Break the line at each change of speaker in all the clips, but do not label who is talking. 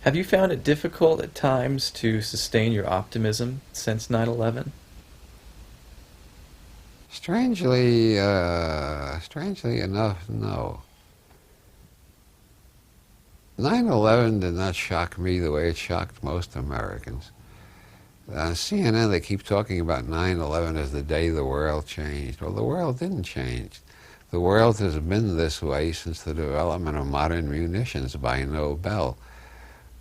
Have you found it difficult at times to sustain your optimism since 9/11?
Strangely enough, no. 9/11 did not shock me the way it shocked most Americans. On CNN, they keep talking about 9/11 as the day the world changed. Well, the world didn't change. The world has been this way since the development of modern munitions by Nobel.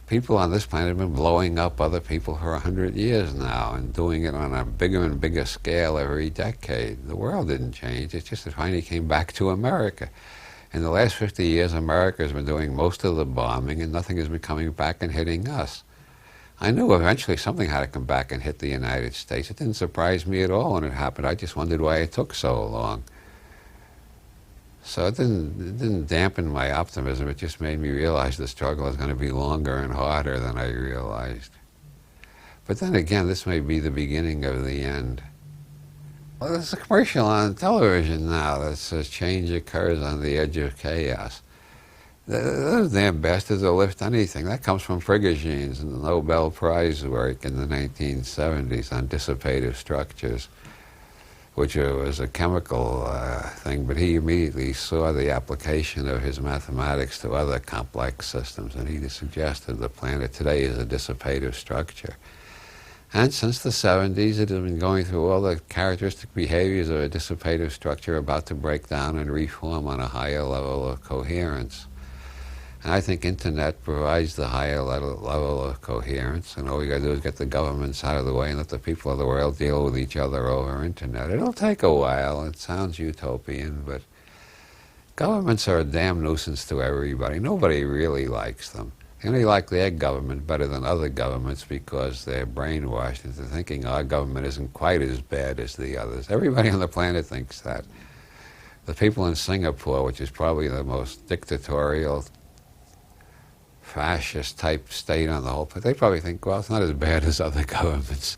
People on this planet have been blowing up other people for 100 years now and doing it on a bigger and bigger scale every decade. The world didn't change. It's just it finally came back to America. In the last 50 years, America has been doing most of the bombing, and nothing has been coming back and hitting us. I knew eventually something had to come back and hit the United States. It didn't surprise me at all when it happened. I just wondered why it took so long. So it didn't dampen my optimism. It just made me realize the struggle is going to be longer and harder than I realized. But then again, this may be the beginning of the end. Well, there's a commercial on television now that says change occurs on the edge of chaos. Those damn bastards will lift anything. That comes from Prigogine and the Nobel Prize work in the 1970s on dissipative structures, which was a chemical thing, but he immediately saw the application of his mathematics to other complex systems, and he suggested the planet today is a dissipative structure. And since the 70s, it has been going through all the characteristic behaviors of a dissipative structure about to break down and reform on a higher level of coherence. And I think Internet provides the higher level of coherence, and all we got to do is get the governments out of the way and let the people of the world deal with each other over Internet. It'll take a while. It sounds utopian, but governments are a damn nuisance to everybody. Nobody really likes them. They only like their government better than other governments because they're brainwashed into thinking our government isn't quite as bad as the others. Everybody on the planet thinks that. The people in Singapore, which is probably the most dictatorial, fascist type state on the whole, but they probably think, well, it's not as bad as other governments.